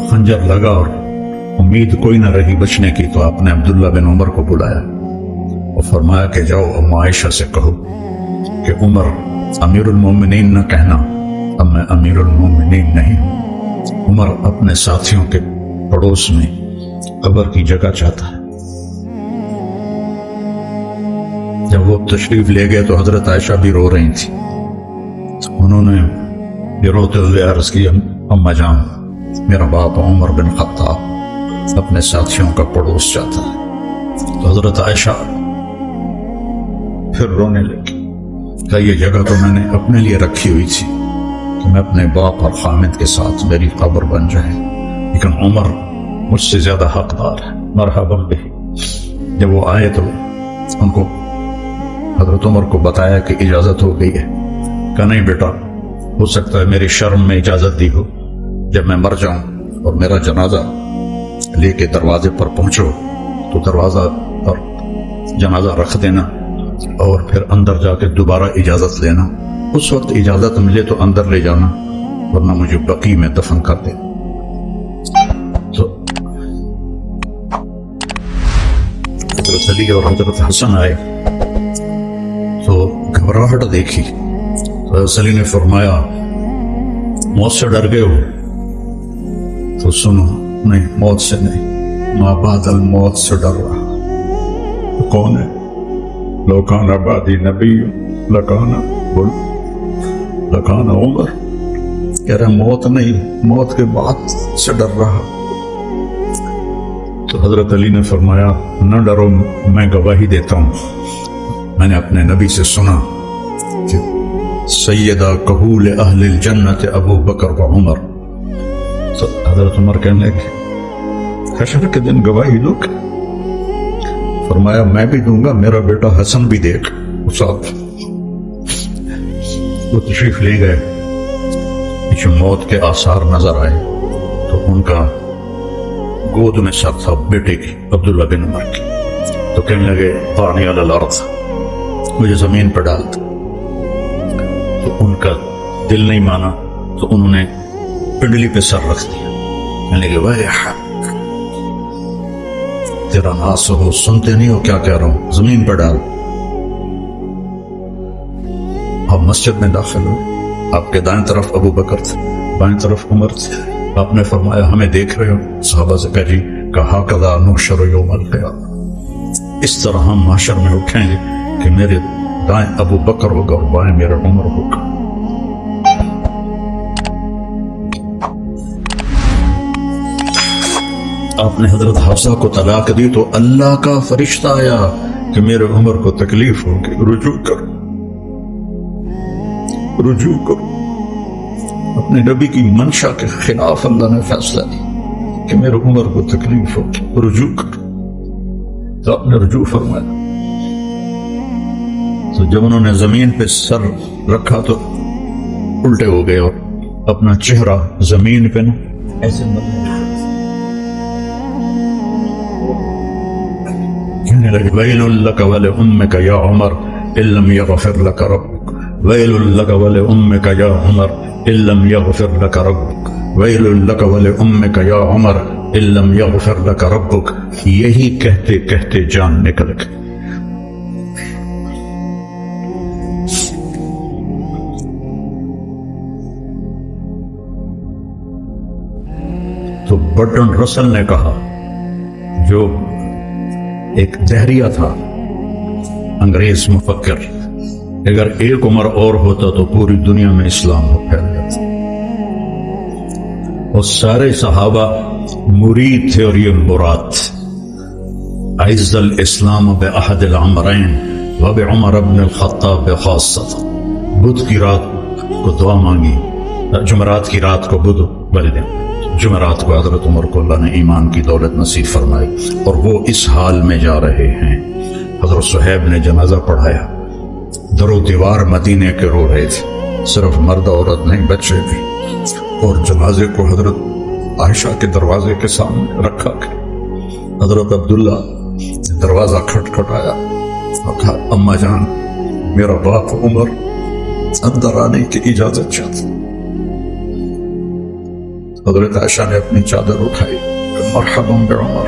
खंजर लगा और उम्मीद कोई न रही बचने की, तो आपने अब्दुल्ला बिन उमर को बुलाया और फरमाया कि जाओ अम्मा आयशा से कहो कि उमर अमीरुल मोमिनीन न कहना, अब मैं अमीरुल मोमिनीन नहीं हूं। उमर अपने साथियों के पड़ोस में कब्र की जगह चाहता है। जब वो तशरीफ ले गए तो हजरत आयशा भी रो रही थी। उन्होंने ये रोते हुए अर्ज की, अम्मा जान, मेरा बाप उमर बिन खत्ताब अपने साथियों का पड़ोस चाहता है। तो हजरत आयशा फिर रोने लगी। क्या ये जगह तो मैंने अपने लिए रखी हुई थी कि मैं अपने बाप और खामिद के साथ मेरी कब्र बन जाए, लेकिन उमर मुझसे ज्यादा हकदार है। मरहबा बिही। जब वो आए तो उनको हजरत उमर को बताया कि इजाजत हो गई है। कहा नहीं बेटा, हो सकता है मेरी शर्म में इजाजत दी हो, जब मैं मर जाऊं और मेरा जनाजा लेके दरवाजे पर पहुंचो तो दरवाजा पर जनाजा रख देना और फिर अंदर जाके दोबारा इजाजत लेना। उस वक्त इजाजत मिले तो अंदर ले जाना, वरना मुझे बकी में दफन कर देना। तो हजरत अली और हजरत हसन आए तो घबराहट देखी। तो हजरत अली ने फरमाया, मौत से डर गए हो? तो सुनो, नहीं, मौत से नहीं, माँ बादल मौत से डर रहा। तो कौन है? लौकाना बादी नबी लकाना, बोल, लकाना उमर। कह रहा मौत नहीं, मौत के बाद से डर रहा। तो हजरत अली ने फरमाया, न डरो, मैं गवाही देता हूं। मैंने अपने नबी से सुना कि सैयदा कहूल अहलिल जन्नत अबू बकर व उमर। तो हजरत उमर कहने लगे, हशर के दिन गवाही दो? फरमाया, मैं भी दूंगा, मेरा बेटा हसन भी देख साथ। वो तशरीफ ले गए। पीछे मौत के आसार नजर आए तो उनका गोद में सर था बेटे की, अब्दुल्ला बिन उमर की। तो कहने लगे, पानी अलल अर्थ, मुझे जमीन पर डाल दो। तो उनका दिल नहीं माना, तो उन्होंने पिंडली पे सर रख दिया। कहने लगे, वाह तेरा नास हो, सुनते नहीं हो क्या कह रहा हूं, जमीन पर डाल। आप मस्जिद में दाखिल हो, आपके दाएं तरफ अबू बकर थे, बाएं तरफ उमर थे। आपने फरमाया, हमें देख रहे हो? सहाबा से कहा, जी। कहा कदा नुहशर यौमल क़यामह, इस तरह हम माशर में उठेंगे कि मेरे दाएं अबू बकर होगा और बाएं मेरा उमर होगा। आपने हजरत हफ्सा को तलाक दी तो अल्लाह का फरिश्ता आया कि मेरे उमर को तकलीफ होगी, रुजू करो, रुजू करो। अपने नबी की मंशा के खिलाफ अल्लाह ने फैसला दिया कि मेरे उमर को तकलीफ होगी, रुजू करो। तो आपने रुजू फरमाया। तो जब उन्होंने जमीन पे सर रखा तो उल्टे हो गए और अपना चेहरा जमीन पे ना ऐसे कहने लगे, वैलुल लक व लिउम्मिक या उमर इल्लम यगफिर लक रब्बुक, वैलुल लक व लिउम्मिक या उमर इल्लम यगफिर लक रब्बुक, वैलुल लक व लिउम्मिक या उमर इल्लम यगफिर लक रब्बुक। यही कहते कहते जान निकल गई। तो बर्टन रसल ने कहा, जो एक दहरिया था, अंग्रेज मुफक्किर, अगर एक उमर और होता तो पूरी दुनिया में इस्लाम फैल जाता। और सारे सहाबा मुरीद थे और ये मुराद थे। अइज़्ज़ल इस्लाम बिअहदिल अमरैन व बिउमर इब्न अल-खत्ताब बिखास्सतन। बुध की रात को दुआ मांगी, जुमरात की रात को बुध वाले जुमरात को हजरत उमर को अल्लाह ने ईमान की दौलत नसीब फरमाई और वो इस हाल में जा रहे हैं। हजरत सुहैब ने जनाजा पढ़ाया, दरो दीवार मदीने के रो रहे थे, सिर्फ मर्द औरत नहीं, बच्चे भी। और जनाजे को हजरत आयशा के दरवाजे के सामने रखा गया। हजरत अब्दुल्ला दरवाजा खटखटाया और कहा, अम्मा जान, मेरा बाप उमर अंदर आने की इजाजत चाहता। حضرت عائشہ نے اپنی چادر اٹھائی، مرحبا بعمر،